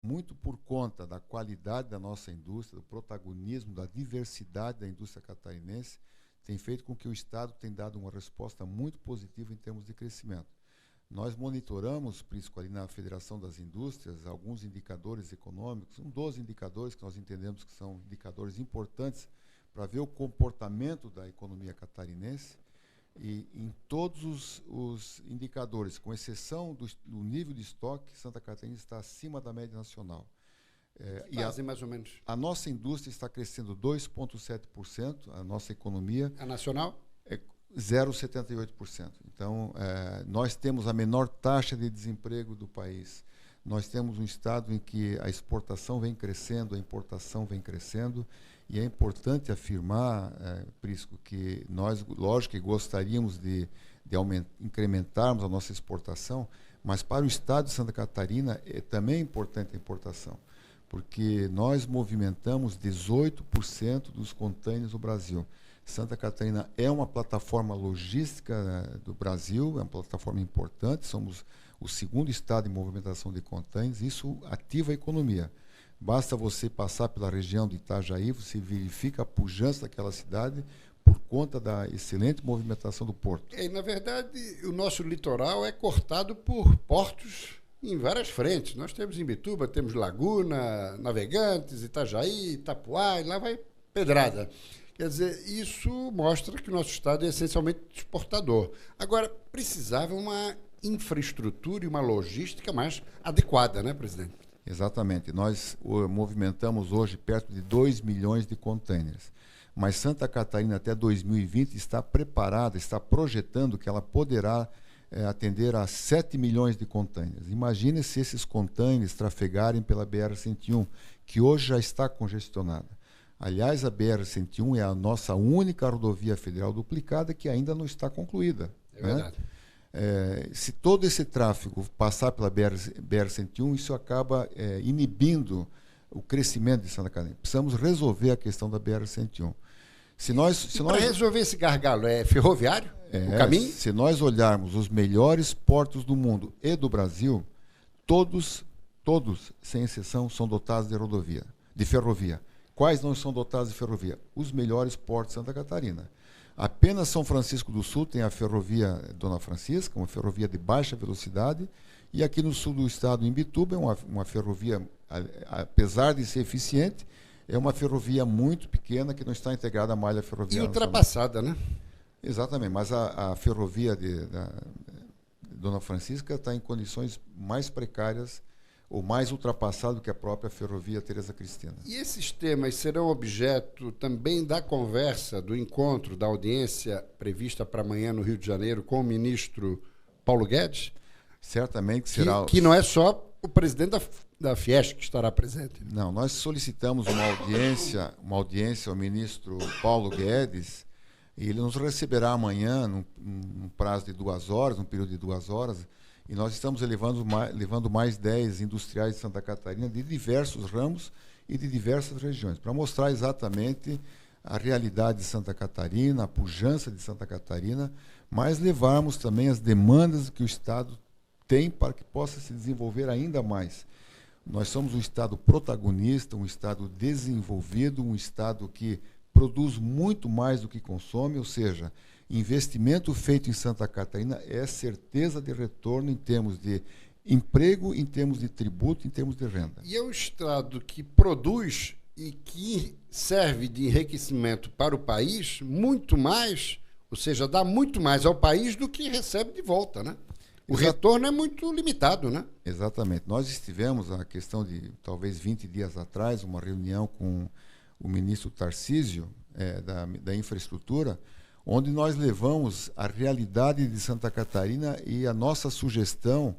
muito por conta da qualidade da nossa indústria, do protagonismo, da diversidade da indústria catarinense, tem feito com que o Estado tenha dado uma resposta muito positiva em termos de crescimento. Nós monitoramos, Prisco, ali na Federação das Indústrias, alguns indicadores econômicos, são 12 indicadores que nós entendemos que são indicadores importantes para ver o comportamento da economia catarinense, e em todos os indicadores, com exceção do nível de estoque, Santa Catarina está acima da média nacional. Mais ou menos. A nossa indústria está crescendo 2,7%, a nossa economia... A nacional? 0,78%. Então, nós temos a menor taxa de desemprego do país. Nós temos um estado em que a exportação vem crescendo, a importação vem crescendo, e é importante afirmar, Prisco, que nós, lógico que gostaríamos de incrementarmos a nossa exportação, mas para o estado de Santa Catarina também é importante a importação, porque nós movimentamos 18% dos contêineres do Brasil. Santa Catarina é uma plataforma logística do Brasil, é uma plataforma importante, somos o segundo estado em movimentação de contêineres, isso ativa a economia. Basta você passar pela região de Itajaí, você verifica a pujança daquela cidade por conta da excelente movimentação do porto. Na verdade, o nosso litoral é cortado por portos em várias frentes. Nós temos Imbituba, temos Laguna, Navegantes, Itajaí, Itapuá, e lá vai pedrada. Quer dizer, isso mostra que o nosso estado é essencialmente exportador. Agora, precisava uma infraestrutura e uma logística mais adequada, né, presidente? Exatamente. Nós movimentamos hoje perto de 2 milhões de contêineres. Mas Santa Catarina, até 2020, está preparada, está projetando que ela poderá atender a 7 milhões de contêineres. Imagine se esses contêineres trafegarem pela BR-101, que hoje já está congestionada. Aliás, a BR-101 é a nossa única rodovia federal duplicada que ainda não está concluída. É verdade. Se todo esse tráfego passar pela BR-101, isso acaba inibindo o crescimento de Santa Catarina. Precisamos resolver a questão da BR-101. Para resolver esse gargalo, é ferroviário o caminho? Se nós olharmos os melhores portos do mundo e do Brasil, todos, sem exceção, são dotados de ferrovia. Quais não são dotados de ferrovia? Os melhores portos de Santa Catarina. Apenas São Francisco do Sul tem a ferrovia Dona Francisca, uma ferrovia de baixa velocidade, e aqui no sul do estado, em Imbituba, é uma ferrovia, apesar de ser eficiente, é uma ferrovia muito pequena que não está integrada à malha ferroviária. E ultrapassada, né? Exatamente, mas a ferrovia da Dona Francisca está em condições mais precárias ou mais ultrapassado que a própria ferrovia Teresa Cristina. E esses temas serão objeto também da conversa, do encontro, da audiência prevista para amanhã no Rio de Janeiro com o ministro Paulo Guedes? Certamente será. Que não é só o presidente da Fiesp que estará presente. Não, nós solicitamos uma audiência ao ministro Paulo Guedes, e ele nos receberá amanhã, num prazo de 2 horas, num período de 2 horas, e nós estamos levando mais 10 industriais de Santa Catarina de diversos ramos e de diversas regiões, para mostrar exatamente a realidade de Santa Catarina, a pujança de Santa Catarina, mas levarmos também as demandas que o Estado tem para que possa se desenvolver ainda mais. Nós somos um Estado protagonista, um Estado desenvolvido, um Estado que produz muito mais do que consome, ou seja, investimento feito em Santa Catarina é certeza de retorno em termos de emprego, em termos de tributo, em termos de renda. E é um Estado que produz e que serve de enriquecimento para o país muito mais, ou seja, dá muito mais ao país do que recebe de volta, né? O retorno é muito limitado, né? Exatamente. Nós estivemos, a questão de talvez 20 dias atrás, uma reunião com o ministro Tarcísio, da infraestrutura, onde nós levamos a realidade de Santa Catarina e a nossa sugestão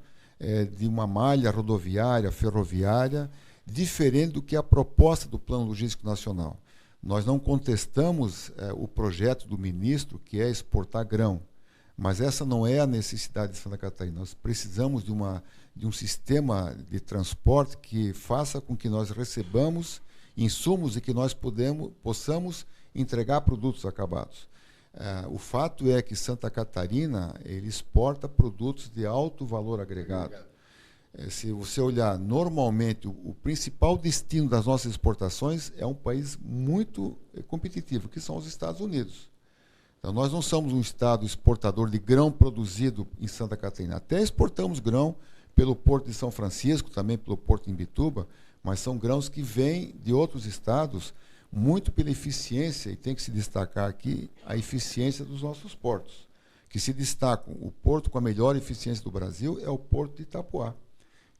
de uma malha rodoviária, ferroviária, diferente do que a proposta do Plano Logístico Nacional. Nós não contestamos o projeto do ministro, que é exportar grão, mas essa não é a necessidade de Santa Catarina. Nós precisamos de um sistema de transporte que faça com que nós recebamos insumos e que nós possamos entregar produtos acabados. O fato é que Santa Catarina ele exporta produtos de alto valor agregado. Se você olhar, normalmente, o principal destino das nossas exportações é um país muito competitivo, que são os Estados Unidos. Então, nós não somos um estado exportador de grão produzido em Santa Catarina. Até exportamos grão pelo Porto de São Francisco, também pelo Porto de Imbituba, mas são grãos que vêm de outros estados muito pela eficiência, e tem que se destacar aqui a eficiência dos nossos portos, que se destacam. O porto com a melhor eficiência do Brasil é o Porto de Itapuá.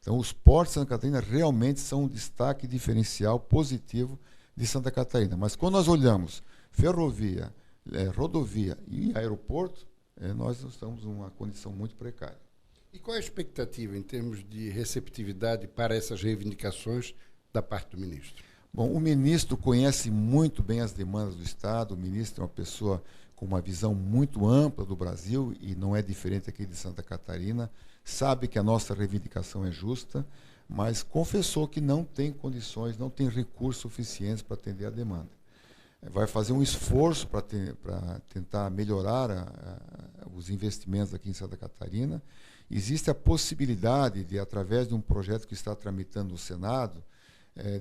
Então, os portos de Santa Catarina realmente são um destaque diferencial positivo de Santa Catarina. Mas quando nós olhamos ferrovia, rodovia e aeroporto, nós estamos numa condição muito precária. E qual é a expectativa em termos de receptividade para essas reivindicações da parte do ministro? Bom, o ministro conhece muito bem as demandas do Estado, o ministro é uma pessoa com uma visão muito ampla do Brasil e não é diferente aqui de Santa Catarina, sabe que a nossa reivindicação é justa, mas confessou que não tem condições, não tem recursos suficientes para atender a demanda. Vai fazer um esforço para tentar melhorar os investimentos aqui em Santa Catarina. Existe a possibilidade de, através de um projeto que está tramitando no Senado,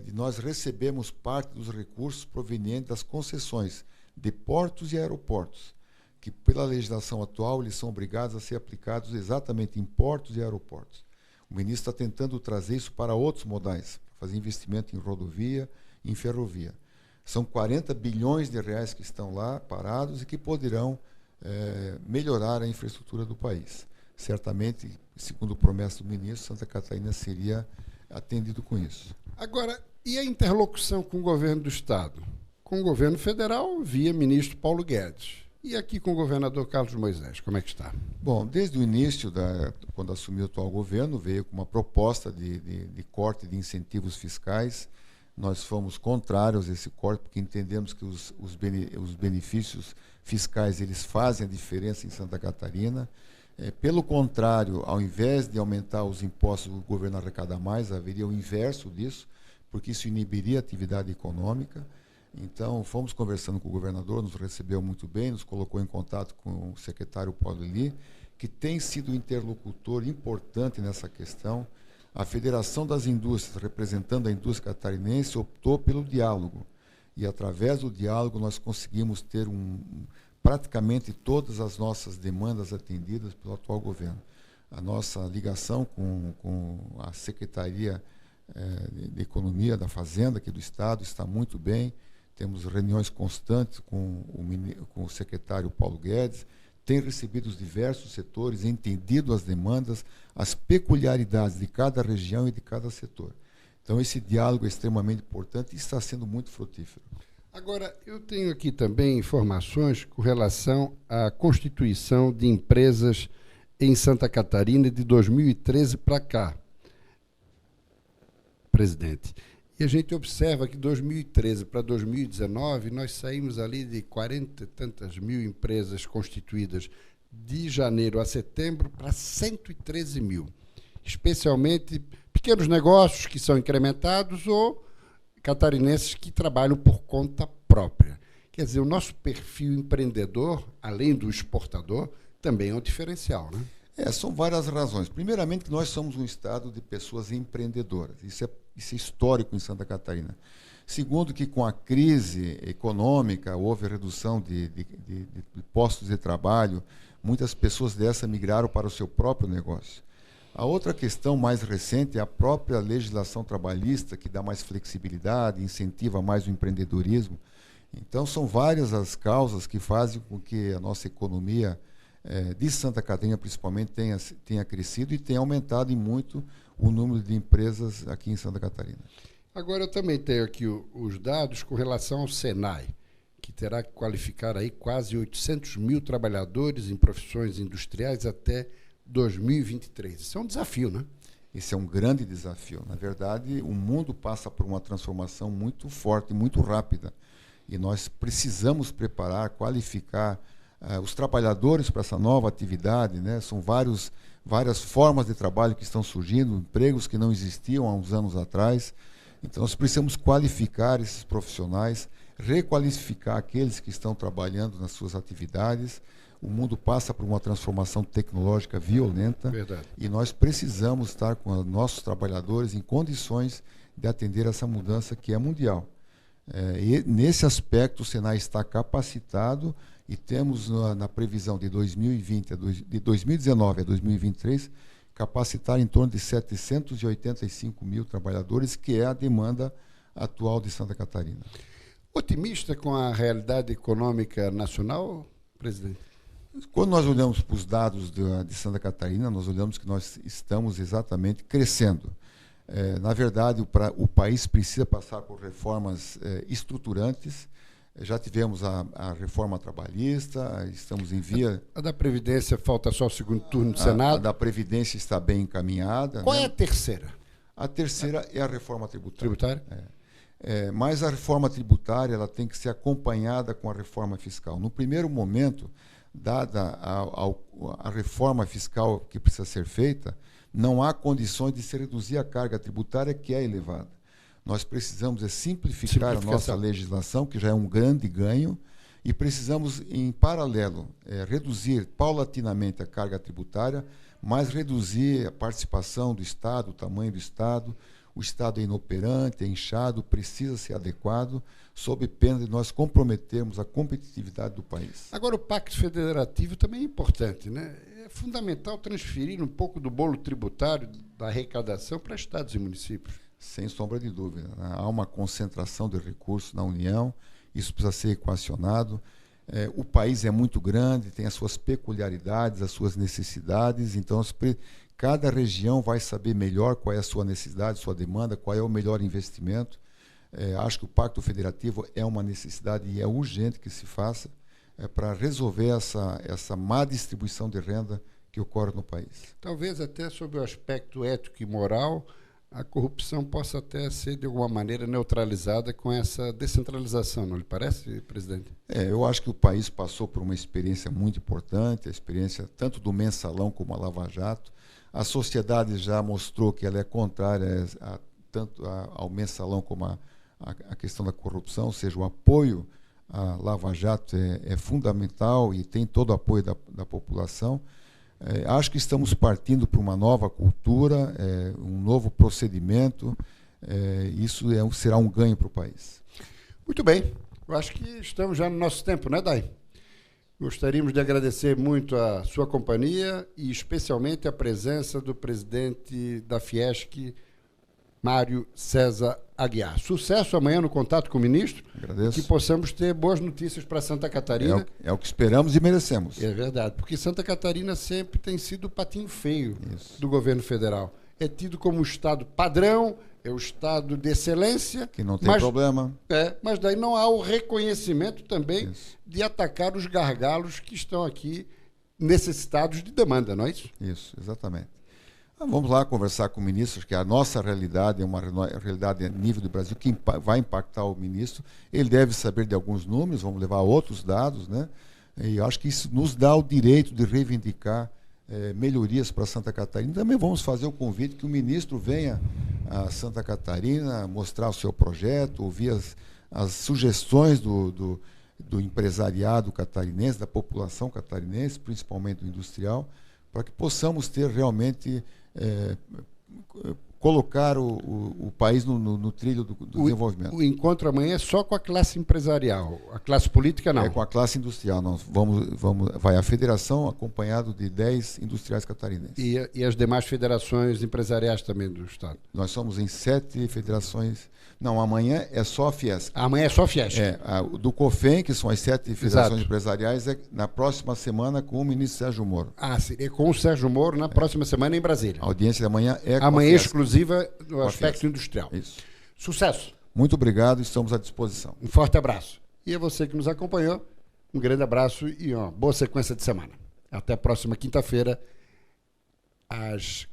de nós recebermos parte dos recursos provenientes das concessões de portos e aeroportos, que pela legislação atual eles são obrigados a ser aplicados exatamente em portos e aeroportos. O ministro está tentando trazer isso para outros modais, fazer investimento em rodovia e em ferrovia. São 40 bilhões de reais que estão lá parados e que poderão melhorar a infraestrutura do país. Certamente, segundo promessa do ministro, Santa Catarina seria atendido com isso. Agora, e a interlocução com o governo do Estado? Com o governo federal, via ministro Paulo Guedes. E aqui com o governador Carlos Moisés, como é que está? Bom, desde o início, quando assumiu o atual governo, veio com uma proposta de corte de incentivos fiscais. Nós fomos contrários a esse corte, porque entendemos que os benefícios fiscais eles fazem a diferença em Santa Catarina. Pelo contrário, ao invés de aumentar os impostos, o governo arrecadar mais, haveria o inverso disso, porque isso inibiria a atividade econômica. Então, fomos conversando com o governador, nos recebeu muito bem, nos colocou em contato com o secretário Paulo Eli, que tem sido um interlocutor importante nessa questão. A Federação das Indústrias, representando a indústria catarinense, optou pelo diálogo. E, através do diálogo, nós conseguimos ter praticamente todas as nossas demandas atendidas pelo atual governo. A nossa ligação com a Secretaria de Economia da Fazenda aqui do Estado está muito bem. Temos reuniões constantes com o secretário Paulo Guedes, tem recebido os diversos setores, entendido as demandas, as peculiaridades de cada região e de cada setor. Então, esse diálogo é extremamente importante e está sendo muito frutífero. Agora, eu tenho aqui também informações com relação à constituição de empresas em Santa Catarina de 2013 para cá, presidente. E a gente observa que de 2013 para 2019, nós saímos ali de 40 e tantas mil empresas constituídas de janeiro a setembro para 113 mil. Especialmente pequenos negócios que são incrementados ou catarinenses que trabalham por conta própria. Quer dizer, o nosso perfil empreendedor, além do exportador, também é um diferencial, né? São várias razões. Primeiramente, que nós somos um estado de pessoas empreendedoras. Isso é histórico em Santa Catarina. Segundo, que com a crise econômica houve redução de postos de trabalho, muitas pessoas dessa migraram para o seu próprio negócio. A outra questão mais recente é a própria legislação trabalhista, que dá mais flexibilidade, incentiva mais o empreendedorismo. Então, são várias as causas que fazem com que a nossa economia de Santa Catarina, principalmente, tenha crescido e tenha aumentado em muito o número de empresas aqui em Santa Catarina. Agora, eu também tenho aqui os dados com relação ao Senai, que terá que qualificar aí quase 800 mil trabalhadores em profissões industriais até 2023. Isso é um desafio, né? Esse é um grande desafio. Na verdade, o mundo passa por uma transformação muito forte, muito rápida. E nós precisamos preparar, qualificar os trabalhadores para essa nova atividade, né? São várias formas de trabalho que estão surgindo, empregos que não existiam há uns anos atrás. Então, nós precisamos qualificar esses profissionais, requalificar aqueles que estão trabalhando nas suas atividades. O mundo passa por uma transformação tecnológica violenta. Verdade. E nós precisamos estar com os nossos trabalhadores em condições de atender essa mudança que é mundial. E nesse aspecto, o Senai está capacitado e temos na previsão de 2020, de 2019 a 2023, capacitar em torno de 785 mil trabalhadores, que é a demanda atual de Santa Catarina. Otimista com a realidade econômica nacional, presidente? Quando nós olhamos para os dados de Santa Catarina, nós olhamos que nós estamos exatamente crescendo. Na verdade, o país precisa passar por reformas estruturantes. Já tivemos a reforma trabalhista, estamos em via... A da Previdência falta só o segundo turno do Senado. A da Previdência está bem encaminhada. Qual né? é a terceira? A terceira é a reforma tributária. Tributária? Mas a reforma tributária ela tem que ser acompanhada com a reforma fiscal. No primeiro momento, dada a reforma fiscal que precisa ser feita, não há condições de se reduzir a carga tributária, que é elevada. Nós precisamos simplificar a nossa legislação, que já é um grande ganho, e precisamos, em paralelo, reduzir paulatinamente a carga tributária, mas reduzir a participação do Estado, o tamanho do Estado. O Estado é inoperante, é inchado, precisa ser adequado, sob pena de nós comprometermos a competitividade do país. Agora, o Pacto Federativo também é importante, né? É fundamental transferir um pouco do bolo tributário, da arrecadação, para estados e municípios. Sem sombra de dúvida. Há uma concentração de recursos na União, isso precisa ser equacionado. O país é muito grande, tem as suas peculiaridades, as suas necessidades, então cada região vai saber melhor qual é a sua necessidade, sua demanda, qual é o melhor investimento. Acho que o Pacto Federativo é uma necessidade e é urgente que se faça para resolver essa má distribuição de renda que ocorre no país. Talvez até sob o aspecto ético e moral, a corrupção possa até ser, de alguma maneira, neutralizada com essa descentralização, não lhe parece, presidente? Eu acho que o país passou por uma experiência muito importante, a experiência tanto do Mensalão como a Lava Jato. A sociedade já mostrou que ela é contrária tanto ao Mensalão como a questão da corrupção, ou seja, o apoio à Lava Jato é fundamental e tem todo o apoio da população. Acho que estamos partindo para uma nova cultura, um novo procedimento. Isso será um ganho para o país. Muito bem. Eu acho que estamos já no nosso tempo, né, Dai? Gostaríamos de agradecer muito a sua companhia e especialmente a presença do presidente da Fiesc, Mário César Aguiar. Sucesso amanhã no contato com o ministro. Agradeço. Que possamos ter boas notícias para Santa Catarina. É o que esperamos e merecemos. É verdade, porque Santa Catarina sempre tem sido o patinho feio do governo federal. É tido como o estado padrão, é o estado de excelência. Que não tem problema. Mas daí não há o reconhecimento também de atacar os gargalos que estão aqui necessitados de demanda, não é isso? Isso, exatamente. Vamos lá conversar com o ministro, que a nossa realidade é uma realidade a nível do Brasil que vai impactar o ministro. Ele deve saber de alguns números, vamos levar outros dados, né? E acho que isso nos dá o direito de reivindicar melhorias para Santa Catarina. Também vamos fazer o convite que o ministro venha a Santa Catarina mostrar o seu projeto, ouvir as sugestões do empresariado catarinense, da população catarinense, principalmente do industrial, para que possamos ter realmente colocar o país no trilho do desenvolvimento. O encontro amanhã é só com a classe empresarial, a classe política não? É com a classe industrial. Nós vai a federação acompanhado de 10 industriais catarinenses. E as demais federações empresariais também do estado? Nós somos em 7 federações. Não, amanhã é só a Fiesc. Amanhã é só a Fiesc. Do COFEM, que são as 7 federações empresariais, na próxima semana com o ministro Sérgio Moro. Seria com o Sérgio Moro na próxima semana em Brasília. A audiência da manhã é com amanhã a Fiesc. Exclusiva no aspecto industrial. Isso. Sucesso. Muito obrigado, estamos à disposição. Um forte abraço. E a você que nos acompanhou, um grande abraço e uma boa sequência de semana. Até a próxima quinta-feira, às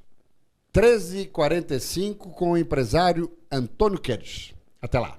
13h45, com o empresário Antônio Queires. Até lá.